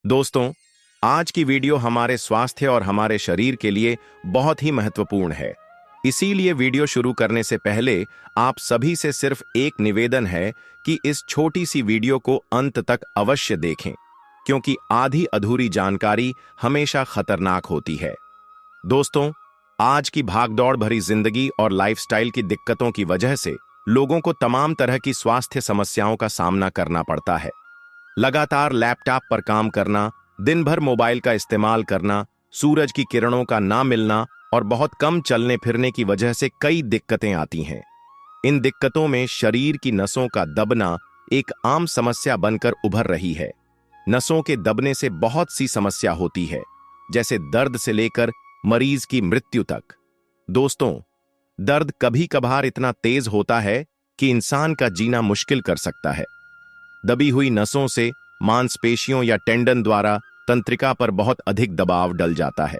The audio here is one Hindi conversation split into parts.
दोस्तों, आज की वीडियो हमारे स्वास्थ्य और हमारे शरीर के लिए बहुत ही महत्वपूर्ण है। इसीलिए वीडियो शुरू करने से पहले आप सभी से सिर्फ एक निवेदन है कि इस छोटी सी वीडियो को अंत तक अवश्य देखें, क्योंकि आधी अधूरी जानकारी हमेशा खतरनाक होती है। दोस्तों, आज की भागदौड़ भरी जिंदगी और लाइफस्टाइल की दिक्कतों की वजह से लोगों को तमाम तरह की स्वास्थ्य समस्याओं का सामना करना पड़ता है। लगातार लैपटॉप पर काम करना, दिन भर मोबाइल का इस्तेमाल करना, सूरज की किरणों का ना मिलना और बहुत कम चलने फिरने की वजह से कई दिक्कतें आती हैं। इन दिक्कतों में शरीर की नसों का दबना एक आम समस्या बनकर उभर रही है। नसों के दबने से बहुत सी समस्या होती है, जैसे दर्द से लेकर मरीज की मृत्यु तक। दोस्तों, दर्द कभी कभार इतना तेज होता है कि इंसान का जीना मुश्किल कर सकता है। दबी हुई नसों से मांसपेशियों या टेंडन द्वारा तंत्रिका पर बहुत अधिक दबाव डल जाता है।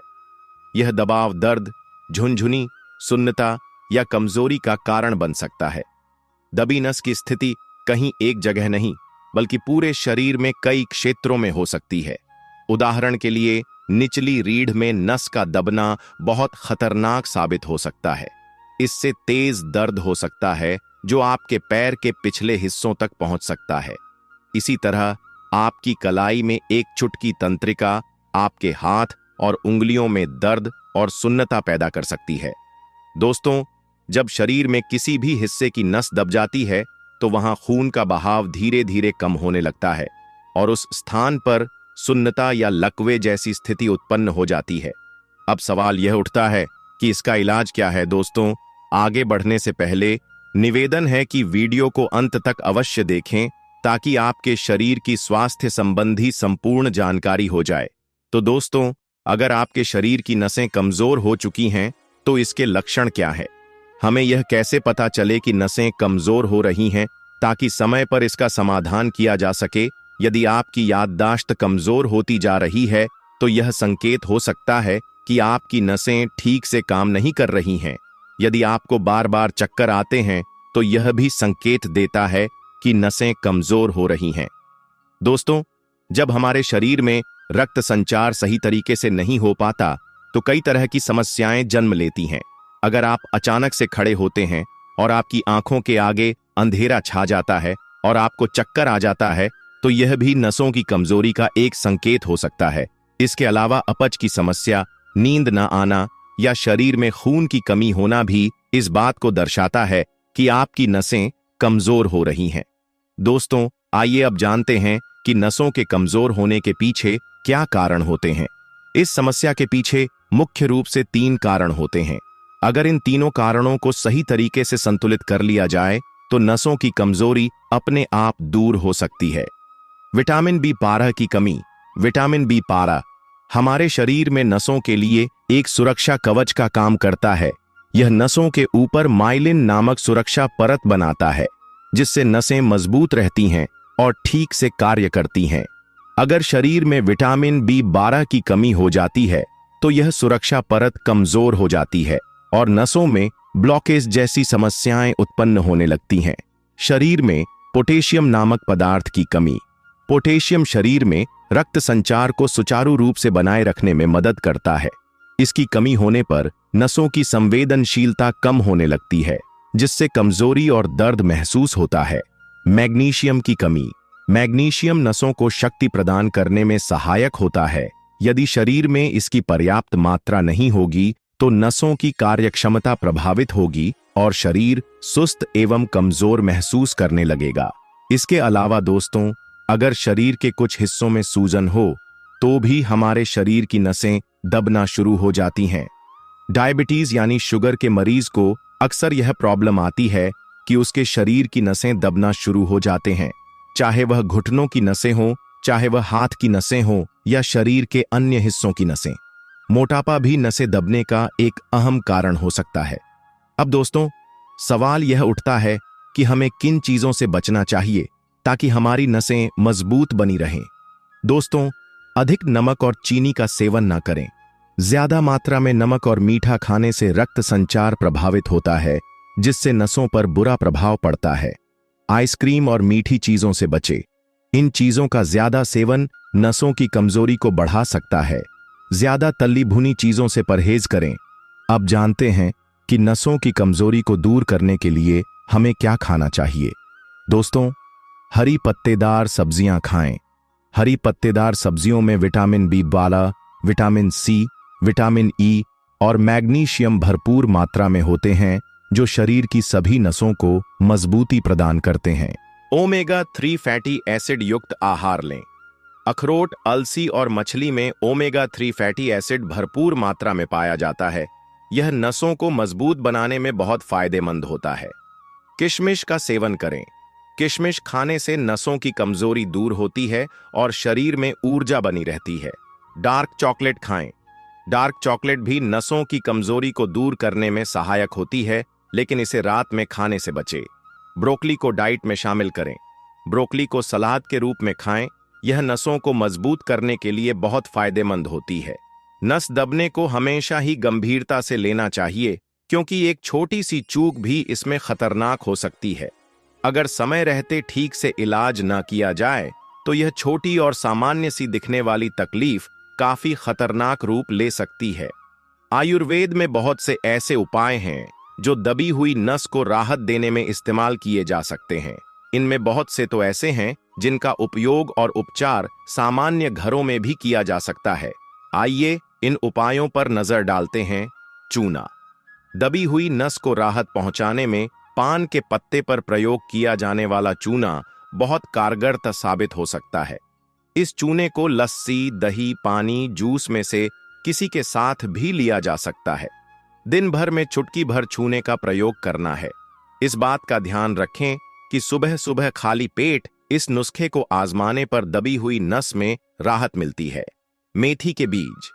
यह दबाव दर्द, झुनझुनी, सुन्नता या कमजोरी का कारण बन सकता है। दबी नस की स्थिति कहीं एक जगह नहीं, बल्कि पूरे शरीर में कई क्षेत्रों में हो सकती है। उदाहरण के लिए, निचली रीढ़ में नस का दबना बहुत खतरनाक साबित हो सकता है। इससे तेज दर्द हो सकता है जो आपके पैर के पिछले हिस्सों तक पहुंच सकता है। इसी तरह आपकी कलाई में एक चुटकी तंत्रिका आपके हाथ और उंगलियों में दर्द और सुन्नता पैदा कर सकती है। दोस्तों, जब शरीर में किसी भी हिस्से की नस दब जाती है तो वहां खून का बहाव धीरे धीरे कम होने लगता है और उस स्थान पर सुन्नता या लकवे जैसी स्थिति उत्पन्न हो जाती है। अब सवाल यह उठता है कि इसका इलाज क्या है। दोस्तों, आगे बढ़ने से पहले निवेदन है कि वीडियो को अंत तक अवश्य देखें, ताकि आपके शरीर की स्वास्थ्य संबंधी संपूर्ण जानकारी हो जाए। तो दोस्तों, अगर आपके शरीर की नसें कमजोर हो चुकी हैं तो इसके लक्षण क्या है? हमें यह कैसे पता चले कि नसें कमजोर हो रही हैं, ताकि समय पर इसका समाधान किया जा सके? यदि आपकी याददाश्त कमजोर होती जा रही है तो यह संकेत हो सकता है कि आपकी नसें ठीक से काम नहीं कर रही हैं। यदि आपको बार बार चक्कर आते हैं तो यह भी संकेत देता है कि नसें कमजोर हो रही हैं। दोस्तों, जब हमारे शरीर में रक्त संचार सही तरीके से नहीं हो पाता तो कई तरह की समस्याएं जन्म लेती हैं। अगर आप अचानक से खड़े होते हैं और आपकी आंखों के आगे अंधेरा छा जाता है और आपको चक्कर आ जाता है तो यह भी नसों की कमजोरी का एक संकेत हो सकता है। इसके अलावा अपच की समस्या, नींद न आना या शरीर में खून की कमी होना भी इस बात को दर्शाता है कि आपकी नसें कमजोर हो रही हैं। दोस्तों, आइए अब जानते हैं कि नसों के कमजोर होने के पीछे क्या कारण होते हैं। इस समस्या के पीछे मुख्य रूप से 3 कारण होते हैं। अगर इन तीनों कारणों को सही तरीके से संतुलित कर लिया जाए तो नसों की कमजोरी अपने आप दूर हो सकती है। विटामिन B12 की कमी। विटामिन B12 हमारे शरीर में नसों के लिए एक सुरक्षा कवच का काम करता है। यह नसों के ऊपर माइलिन नामक सुरक्षा परत बनाता है, जिससे नसें मजबूत रहती हैं और ठीक से कार्य करती हैं। अगर शरीर में विटामिन B12 की कमी हो जाती है तो यह सुरक्षा परत कमजोर हो जाती है और नसों में ब्लॉकेज जैसी समस्याएं उत्पन्न होने लगती हैं। शरीर में पोटेशियम नामक पदार्थ की कमी। पोटेशियम शरीर में रक्त संचार को सुचारू रूप से बनाए रखने में मदद करता है। इसकी कमी होने पर नसों की संवेदनशीलता कम होने लगती है, जिससे कमजोरी और दर्द महसूस होता है। मैग्नीशियम की कमी। मैग्नीशियम नसों को शक्ति प्रदान करने में सहायक होता है। यदि शरीर में इसकी पर्याप्त मात्रा नहीं होगी तो नसों की कार्यक्षमता प्रभावित होगी और शरीर सुस्त एवं कमजोर महसूस करने लगेगा। इसके अलावा दोस्तों, अगर शरीर के कुछ हिस्सों में सूजन हो तो भी हमारे शरीर की नसें दबना शुरू हो जाती हैं। डायबिटीज यानी शुगर के मरीज को अक्सर यह प्रॉब्लम आती है कि उसके शरीर की नसें दबना शुरू हो जाते हैं, चाहे वह घुटनों की नसें हों, चाहे वह हाथ की नसें हों या शरीर के अन्य हिस्सों की नसें। मोटापा भी नसें दबने का एक अहम कारण हो सकता है। अब दोस्तों, सवाल यह उठता है कि हमें किन चीजों से बचना चाहिए ताकि हमारी नसें मजबूत बनी रहें। दोस्तों, अधिक नमक और चीनी का सेवन न करें। ज्यादा मात्रा में नमक और मीठा खाने से रक्त संचार प्रभावित होता है, जिससे नसों पर बुरा प्रभाव पड़ता है। आइसक्रीम और मीठी चीजों से बचें। इन चीजों का ज्यादा सेवन नसों की कमजोरी को बढ़ा सकता है। ज्यादा तली भुनी चीजों से परहेज करें। अब जानते हैं कि नसों की कमजोरी को दूर करने के लिए हमें क्या खाना चाहिए। दोस्तों, हरी पत्तेदार सब्जियां खाएं। हरी पत्तेदार सब्जियों में विटामिन बी12, विटामिन सी, विटामिन ई और मैग्नीशियम भरपूर मात्रा में होते हैं, जो शरीर की सभी नसों को मजबूती प्रदान करते हैं। ओमेगा 3 फैटी एसिड युक्त आहार लें। अखरोट, अलसी और मछली में ओमेगा 3 फैटी एसिड भरपूर मात्रा में पाया जाता है। यह नसों को मजबूत बनाने में बहुत फायदेमंद होता है। किशमिश का सेवन करें। किशमिश खाने से नसों की कमजोरी दूर होती है और शरीर में ऊर्जा बनी रहती है। डार्क चॉकलेट खाएं। डार्क चॉकलेट भी नसों की कमजोरी को दूर करने में सहायक होती है, लेकिन इसे रात में खाने से बचें। ब्रोकली को डाइट में शामिल करें। ब्रोकली को सलाद के रूप में खाएं। यह नसों को मजबूत करने के लिए बहुत फायदेमंद होती है। नस दबने को हमेशा ही गंभीरता से लेना चाहिए, क्योंकि एक छोटी सी चूक भी इसमें खतरनाक हो सकती है। अगर समय रहते ठीक से इलाज न किया जाए तो यह छोटी और सामान्य सी दिखने वाली तकलीफ काफी खतरनाक रूप ले सकती है। आयुर्वेद में बहुत से ऐसे उपाय हैं जो दबी हुई नस को राहत देने में इस्तेमाल किए जा सकते हैं। इनमें बहुत से तो ऐसे हैं जिनका उपयोग और उपचार सामान्य घरों में भी किया जा सकता है। आइए इन उपायों पर नजर डालते हैं। चूना। दबी हुई नस को राहत पहुंचाने में पान के पत्ते पर प्रयोग किया जाने वाला चूना बहुत कारगर साबित हो सकता है। इस चूने को लस्सी, दही, पानी, जूस में से किसी के साथ भी लिया जा सकता है। दिन भर में चुटकी भर चूने का प्रयोग करना है। इस बात का ध्यान रखें कि सुबह सुबह खाली पेट इस नुस्खे को आजमाने पर दबी हुई नस में राहत मिलती है। मेथी के बीज।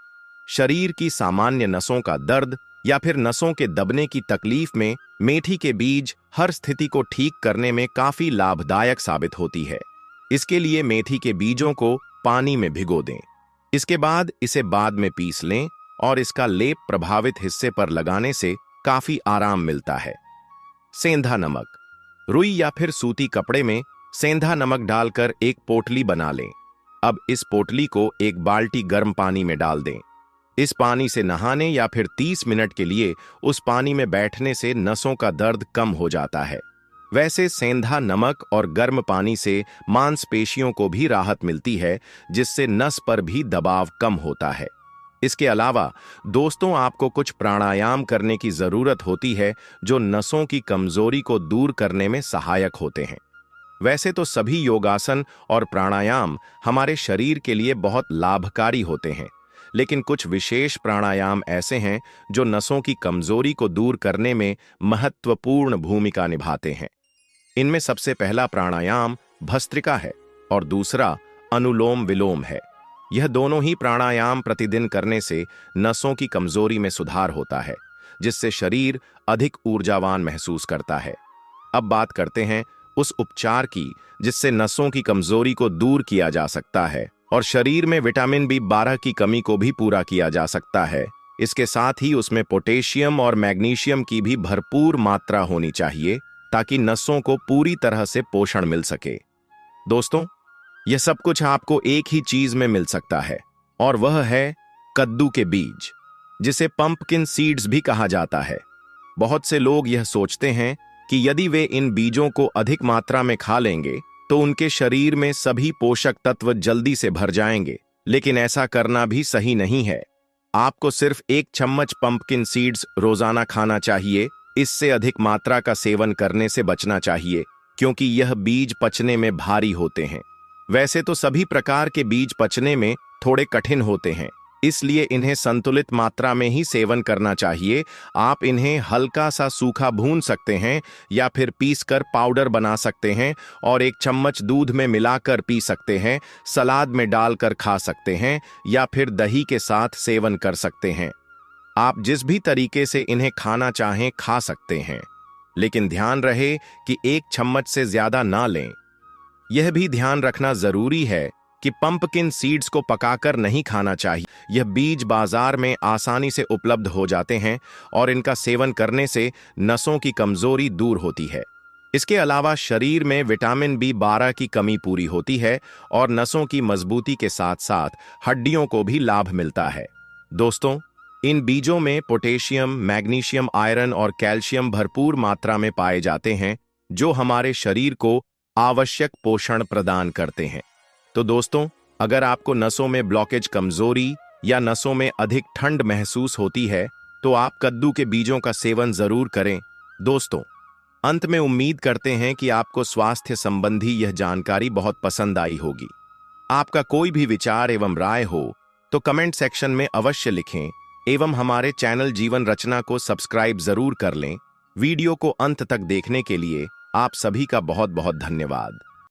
शरीर की सामान्य नसों का दर्द या फिर नसों के दबने की तकलीफ में मेथी के बीज हर स्थिति को ठीक करने में काफी लाभदायक साबित होती है। इसके लिए मेथी के बीजों को पानी में भिगो दें। इसके बाद इसे बाद में पीस लें और इसका लेप प्रभावित हिस्से पर लगाने से काफी आराम मिलता है। सेंधा नमक। रुई या फिर सूती कपड़े में सेंधा नमक डालकर एक पोटली बना लें। अब इस पोटली को एक बाल्टी गर्म पानी में डाल दें। इस पानी से नहाने या फिर 30 मिनट के लिए उस पानी में बैठने से नसों का दर्द कम हो जाता है। वैसे सेंधा नमक और गर्म पानी से मांसपेशियों को भी राहत मिलती है, जिससे नस पर भी दबाव कम होता है। इसके अलावा दोस्तों, आपको कुछ प्राणायाम करने की जरूरत होती है जो नसों की कमजोरी को दूर करने में सहायक होते हैं। वैसे तो सभी योगासन और प्राणायाम हमारे शरीर के लिए बहुत लाभकारी होते हैं, लेकिन कुछ विशेष प्राणायाम ऐसे हैं जो नसों की कमजोरी को दूर करने में महत्वपूर्ण भूमिका निभाते हैं। इनमें सबसे पहला प्राणायाम भस्त्रिका है और दूसरा अनुलोम विलोम है। यह दोनों ही प्राणायाम प्रतिदिन करने से नसों की कमजोरी में सुधार होता है, जिससे शरीर अधिक ऊर्जावान महसूस करता है। अब बात करते हैं उस उपचार की जिससे नसों की कमजोरी को दूर किया जा सकता है और शरीर में विटामिन बी12 की कमी को भी पूरा किया जा सकता है। इसके साथ ही उसमें पोटेशियम और मैग्नीशियम की भी भरपूर मात्रा होनी चाहिए, ताकि नसों को पूरी तरह से पोषण मिल सके। दोस्तों, यह सब कुछ आपको एक ही चीज में मिल सकता है, और वह है कद्दू के बीज, जिसे पंपकिन सीड्स भी कहा जाता है। बहुत से लोग यह सोचते हैं कि यदि वे इन बीजों को अधिक मात्रा में खा लेंगे तो उनके शरीर में सभी पोषक तत्व जल्दी से भर जाएंगे, लेकिन ऐसा करना भी सही नहीं है। आपको सिर्फ 1 चम्मच पंपकिन सीड्स रोजाना खाना चाहिए। इससे अधिक मात्रा का सेवन करने से बचना चाहिए, क्योंकि यह बीज पचने में भारी होते हैं। वैसे तो सभी प्रकार के बीज पचने में थोड़े कठिन होते हैं, इसलिए इन्हें संतुलित मात्रा में ही सेवन करना चाहिए। आप इन्हें हल्का सा सूखा भून सकते हैं या फिर पीसकर पाउडर बना सकते हैं और 1 चम्मच दूध में मिलाकर पी सकते हैं, सलाद में डालकर खा सकते हैं या फिर दही के साथ सेवन कर सकते हैं। आप जिस भी तरीके से इन्हें खाना चाहें खा सकते हैं, लेकिन ध्यान रहे कि 1 चम्मच से ज्यादा ना लें। यह भी ध्यान रखना जरूरी है कि पंपकिन सीड्स को पकाकर नहीं खाना चाहिए। यह बीज बाजार में आसानी से उपलब्ध हो जाते हैं और इनका सेवन करने से नसों की कमजोरी दूर होती है। इसके अलावा शरीर में विटामिन B12 की कमी पूरी होती है और नसों की मजबूती के साथ साथ हड्डियों को भी लाभ मिलता है। दोस्तों, इन बीजों में पोटेशियम, मैग्नीशियम, आयरन और कैल्शियम भरपूर मात्रा में पाए जाते हैं, जो हमारे शरीर को आवश्यक पोषण प्रदान करते हैं। तो दोस्तों, अगर आपको नसों में ब्लॉकेज, कमजोरी या नसों में अधिक ठंड महसूस होती है, तो आप कद्दू के बीजों का सेवन जरूर करें। दोस्तों, अंत में उम्मीद करते हैं कि आपको स्वास्थ्य संबंधी यह जानकारी बहुत पसंद आई होगी। आपका कोई भी विचार एवं राय हो तो कमेंट सेक्शन में अवश्य लिखें एवं हमारे चैनल जीवन रचना को सब्सक्राइब जरूर कर लें। वीडियो को अंत तक देखने के लिए आप सभी का बहुत बहुत धन्यवाद।